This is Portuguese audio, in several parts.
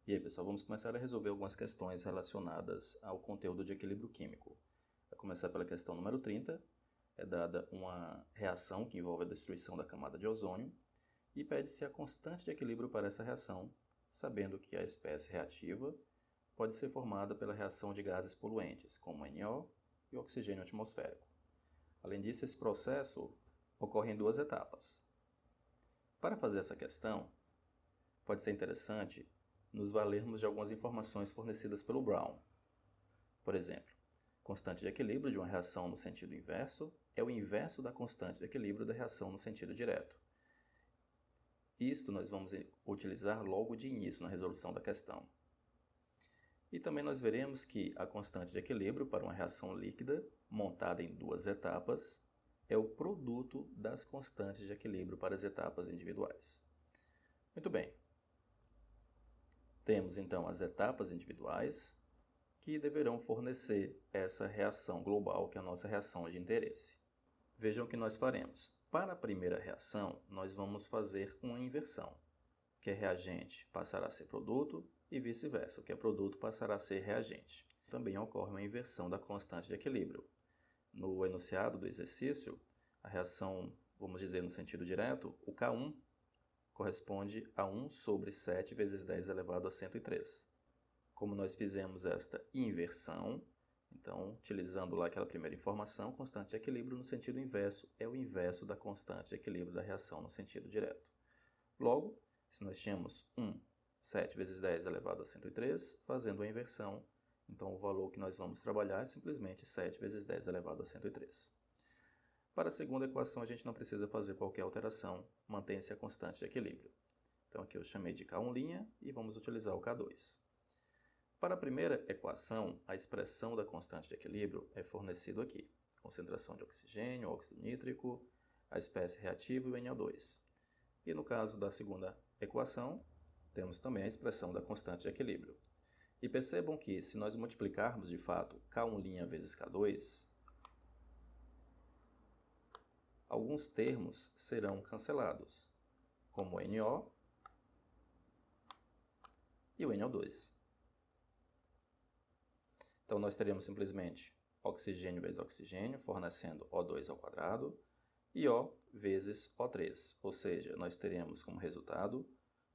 E aí, pessoal, vamos começar a resolver algumas questões relacionadas ao conteúdo de equilíbrio químico. Vai começar pela questão número 30. É dada uma reação que envolve a destruição da camada de ozônio e pede-se a constante de equilíbrio para essa reação, sabendo que a espécie reativa pode ser formada pela reação de gases poluentes, como NO e oxigênio atmosférico. Além disso, esse processo ocorre em duas etapas. Para fazer essa questão, pode ser interessante nos valermos de algumas informações fornecidas pelo Brown. Por exemplo, constante de equilíbrio de uma reação no sentido inverso é o inverso da constante de equilíbrio da reação no sentido direto. Isto nós vamos utilizar logo de início na resolução da questão. E também nós veremos que a constante de equilíbrio para uma reação líquida, montada em duas etapas, é o produto das constantes de equilíbrio para as etapas individuais. Muito bem. Temos então as etapas individuais que deverão fornecer essa reação global, que é a nossa reação de interesse. Vejam o que nós faremos. Para a primeira reação, nós vamos fazer uma inversão, que é reagente passará a ser produto e vice-versa, o que é produto passará a ser reagente. Também ocorre uma inversão da constante de equilíbrio. No enunciado do exercício, a reação, vamos dizer no sentido direto, o K1 corresponde a 1 sobre 7 vezes 10 elevado a 103. Como nós fizemos esta inversão, então, utilizando lá aquela primeira informação, constante de equilíbrio no sentido inverso é o inverso da constante de equilíbrio da reação no sentido direto. Logo, se nós tínhamos 1, 7 vezes 10 elevado a 103, fazendo a inversão, então o valor que nós vamos trabalhar é simplesmente 7 vezes 10 elevado a 103. Para a segunda equação, a gente não precisa fazer qualquer alteração, mantém-se a constante de equilíbrio. Então, aqui eu chamei de K1' e vamos utilizar o K2. Para a primeira equação, a expressão da constante de equilíbrio é fornecido aqui. Concentração de oxigênio, óxido nítrico, a espécie reativa e o NO2. E no caso da segunda equação, temos também a expressão da constante de equilíbrio. E percebam que, se nós multiplicarmos de fato K1' vezes K2, alguns termos serão cancelados, como o NO e o NO2. Então, nós teremos simplesmente oxigênio vezes oxigênio, fornecendo O2 ao quadrado, e O vezes O3, ou seja, nós teremos como resultado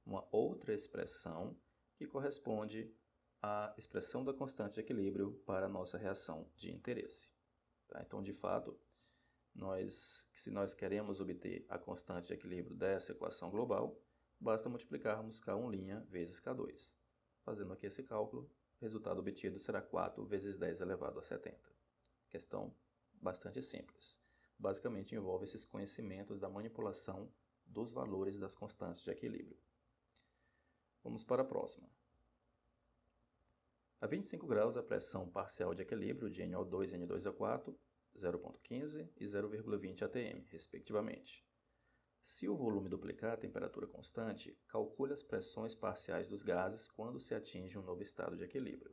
uma outra expressão que corresponde à expressão da constante de equilíbrio para a nossa reação de interesse. Tá? Então, de fato, se nós queremos obter a constante de equilíbrio dessa equação global, basta multiplicarmos K1' vezes K2. Fazendo aqui esse cálculo, o resultado obtido será 4 vezes 10 elevado a 70. Questão bastante simples. Basicamente envolve esses conhecimentos da manipulação dos valores das constantes de equilíbrio. Vamos para a próxima. A 25 graus, a pressão parcial de equilíbrio de NO2 e N2O4, 0,15 e 0,20 atm, respectivamente. Se o volume duplicar a temperatura constante, calcule as pressões parciais dos gases quando se atinge um novo estado de equilíbrio.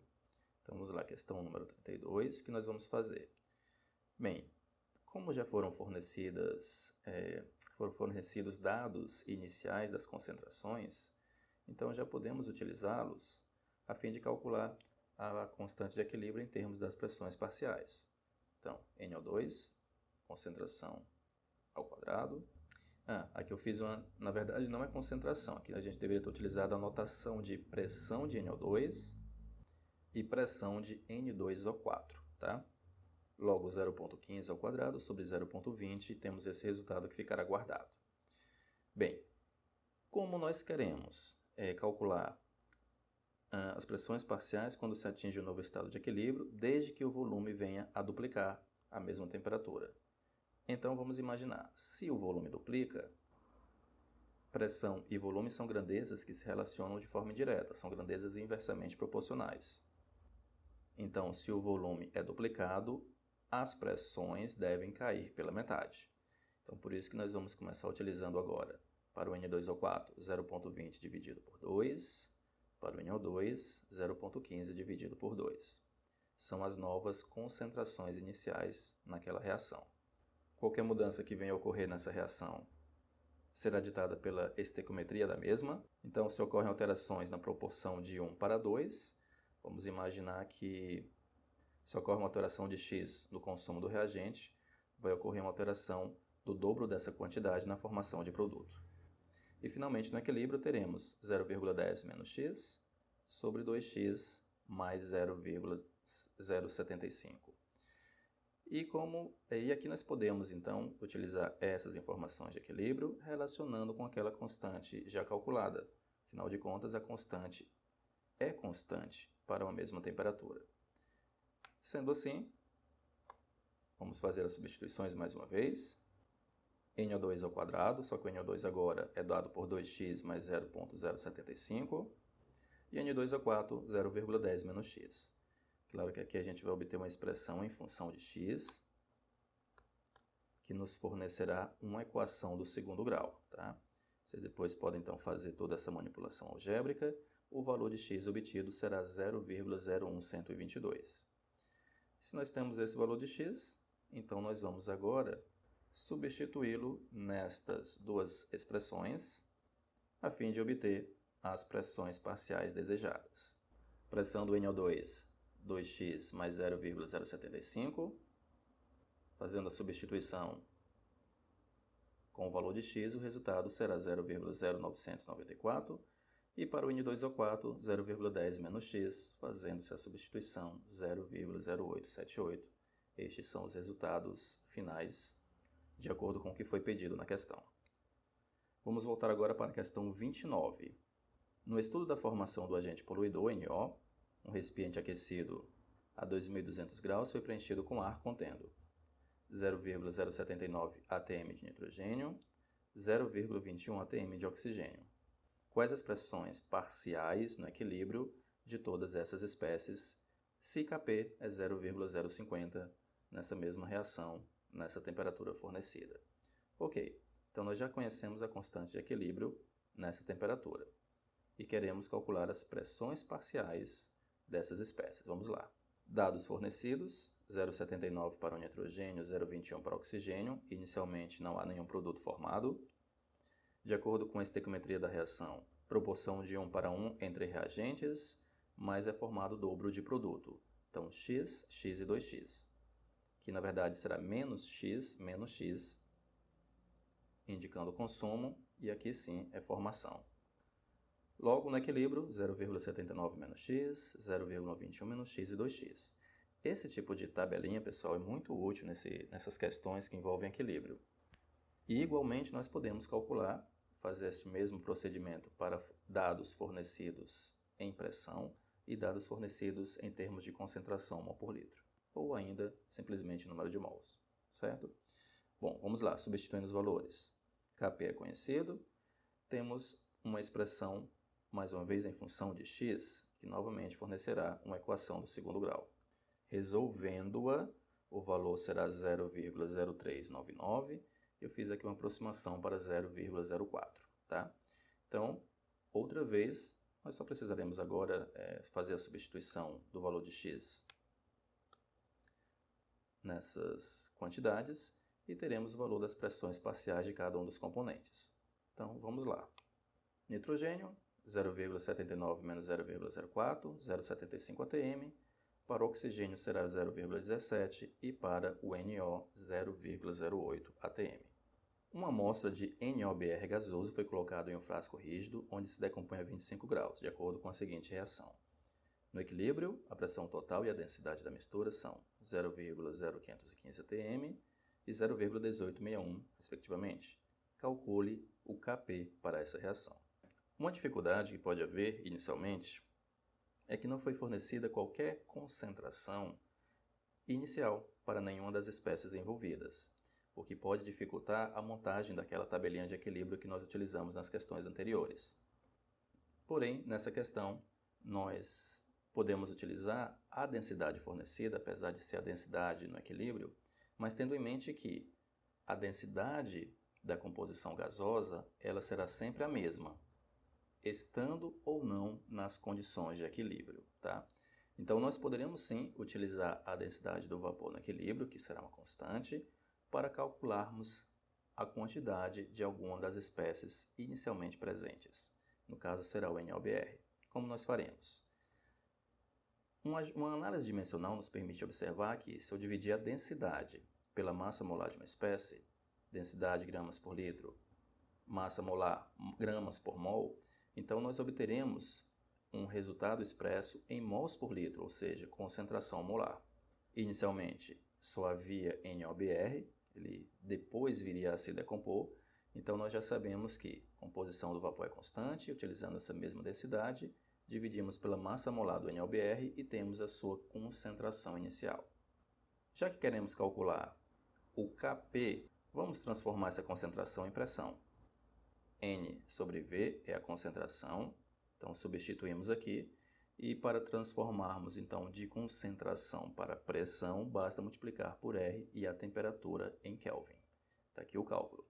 Então, vamos lá, questão número 32, que nós vamos fazer. Bem, como já foram fornecidos dados iniciais das concentrações, então já podemos utilizá-los a fim de calcular a constante de equilíbrio em termos das pressões parciais. Então, NO2, concentração ao quadrado. Aqui eu fiz na verdade não é concentração, aqui a gente deveria ter utilizado a notação de pressão de NO2 e pressão de N2O4, tá? Logo, 0,15 ao quadrado sobre 0,20, temos esse resultado que ficará guardado. Bem, como nós queremos calcular as pressões parciais quando se atinge um novo estado de equilíbrio, desde que o volume venha a duplicar a mesma temperatura. Então, vamos imaginar, se o volume duplica, pressão e volume são grandezas que se relacionam de forma indireta, são grandezas inversamente proporcionais. Então, se o volume é duplicado, as pressões devem cair pela metade. Então, por isso que nós vamos começar utilizando agora, para o N2O4, 0,20 dividido por 2, para o NO2, 0,15 dividido por 2. São as novas concentrações iniciais naquela reação. Qualquer mudança que venha a ocorrer nessa reação será ditada pela estequiometria da mesma. Então, se ocorrem alterações na proporção de 1 para 2, vamos imaginar que se ocorre uma alteração de x no consumo do reagente, vai ocorrer uma alteração do dobro dessa quantidade na formação de produto. E, finalmente, no equilíbrio, teremos 0,10 menos x sobre 2x mais 0,075. E aqui nós podemos, então, utilizar essas informações de equilíbrio relacionando com aquela constante já calculada. Afinal de contas, a constante é constante para uma mesma temperatura. Sendo assim, vamos fazer as substituições mais uma vez. NO2 ao quadrado, só que o NO2 agora é dado por 2x mais 0,075. E NO2 ao quarto, 0,10 menos x. Claro que aqui a gente vai obter uma expressão em função de x, que nos fornecerá uma equação do segundo grau. Tá? Vocês depois podem então fazer toda essa manipulação algébrica. O valor de x obtido será 0,01122. Se nós temos esse valor de x, então nós vamos agora substituí-lo nestas duas expressões, a fim de obter as pressões parciais desejadas. Pressão do NO2, 2x mais 0,075. Fazendo a substituição com o valor de x, o resultado será 0,0994. E para o N2 ao quarto, 0,10 menos x, fazendo-se a substituição 0,0878. Estes são os resultados finais, de acordo com o que foi pedido na questão. Vamos voltar agora para a questão 29. No estudo da formação do agente poluidor, NO, um recipiente aquecido a 2.200 graus foi preenchido com ar contendo 0,079 atm de nitrogênio, 0,21 atm de oxigênio. Quais as pressões parciais no equilíbrio de todas essas espécies, se Kp é 0,050 nessa mesma reação, nessa temperatura fornecida? Ok, então nós já conhecemos a constante de equilíbrio nessa temperatura e queremos calcular as pressões parciais dessas espécies. Vamos lá. Dados fornecidos, 0,79 para o nitrogênio, 0,21 para o oxigênio. Inicialmente não há nenhum produto formado. De acordo com a estequiometria da reação, proporção de 1 para 1 entre reagentes, mas é formado o dobro de produto. Então, x, x e 2x, que na verdade será menos x, indicando consumo, e aqui sim é formação. Logo, no equilíbrio, 0,79 menos x, 0,21 menos x e 2x. Esse tipo de tabelinha, pessoal, é muito útil nessas questões que envolvem equilíbrio. E, igualmente, nós podemos calcular, fazer esse mesmo procedimento para dados fornecidos em pressão e dados fornecidos em termos de concentração mol por litro, ou ainda simplesmente número de mols, certo? Bom, vamos lá, substituindo os valores. Kp é conhecido, temos uma expressão, mais uma vez em função de x, que novamente fornecerá uma equação do segundo grau. Resolvendo-a, o valor será 0,0399. Eu fiz aqui uma aproximação para 0,04. Tá? Então, outra vez, nós só precisaremos agora fazer a substituição do valor de x nessas quantidades e teremos o valor das pressões parciais de cada um dos componentes. Então, vamos lá. Nitrogênio, 0,79 menos 0,04, 0,75 atm. Para o oxigênio será 0,17 e para o NO 0,08 atm. Uma amostra de NOBr gasoso foi colocada em um frasco rígido, onde se decompõe a 25 graus, de acordo com a seguinte reação. No equilíbrio, a pressão total e a densidade da mistura são 0,0515 atm e 0,1861, respectivamente. Calcule o Kp para essa reação. Uma dificuldade que pode haver, inicialmente, é que não foi fornecida qualquer concentração inicial para nenhuma das espécies envolvidas, o que pode dificultar a montagem daquela tabelinha de equilíbrio que nós utilizamos nas questões anteriores. Porém, nessa questão, nós podemos utilizar a densidade fornecida, apesar de ser a densidade no equilíbrio, mas tendo em mente que a densidade da composição gasosa ela será sempre a mesma, estando ou não nas condições de equilíbrio. Tá? Então, nós poderíamos sim utilizar a densidade do vapor no equilíbrio, que será uma constante, para calcularmos a quantidade de alguma das espécies inicialmente presentes. No caso, será o NOBR. Como nós faremos? Uma análise dimensional nos permite observar que, se eu dividir a densidade pela massa molar de uma espécie, densidade gramas por litro, massa molar gramas por mol, então nós obteremos um resultado expresso em mols por litro, ou seja, concentração molar. Inicialmente só havia NOBR, ele depois viria a se decompor, então nós já sabemos que a composição do vapor é constante, utilizando essa mesma densidade, dividimos pela massa molar do NOBR e temos a sua concentração inicial. Já que queremos calcular o Kp, vamos transformar essa concentração em pressão. N sobre V é a concentração, então substituímos aqui, e para transformarmos então de concentração para pressão, basta multiplicar por R e a temperatura em Kelvin. Está aqui o cálculo.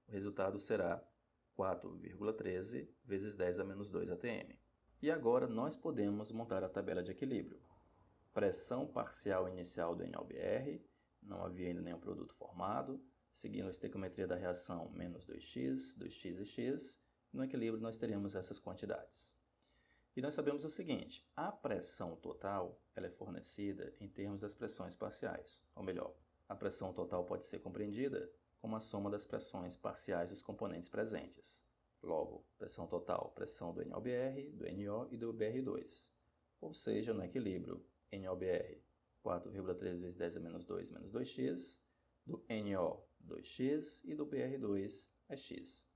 O resultado será 4,13 vezes 10 a menos 2 atm. E agora nós podemos montar a tabela de equilíbrio. Pressão parcial inicial do NOBR, não havia ainda nenhum produto formado, seguindo a estequiometria da reação menos 2x, 2x e x, no equilíbrio nós teremos essas quantidades. E nós sabemos o seguinte, a pressão total ela é fornecida em termos das pressões parciais, ou melhor, a pressão total pode ser compreendida como a soma das pressões parciais dos componentes presentes. Logo, pressão total, pressão do NOBR, do NO e do BR2. Ou seja, no equilíbrio, NOBR 4,3 vezes 10 a menos 2 menos 2x, do NO 2x e do BR2 é x.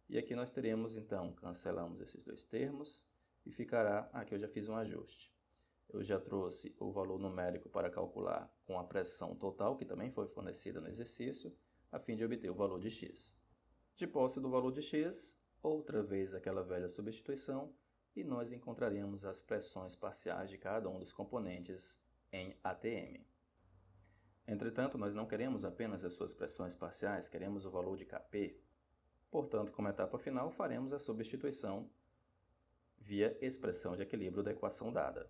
E aqui nós teremos, então, cancelamos esses dois termos e ficará, aqui eu já fiz um ajuste. Eu já trouxe o valor numérico para calcular com a pressão total, que também foi fornecida no exercício, a fim de obter o valor de x. De posse do valor de x, outra vez aquela velha substituição, e nós encontraremos as pressões parciais de cada um dos componentes em atm. Entretanto, nós não queremos apenas as suas pressões parciais, queremos o valor de Kp. Portanto, como etapa final, faremos a substituição via expressão de equilíbrio da equação dada.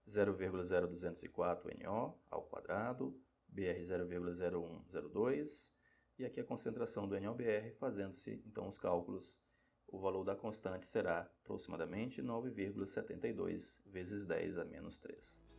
0,0204 NO ao quadrado, BR 0,0102, e aqui a concentração do NOBR, fazendo-se então os cálculos, o valor da constante será aproximadamente 9,72 vezes 10 a menos 3.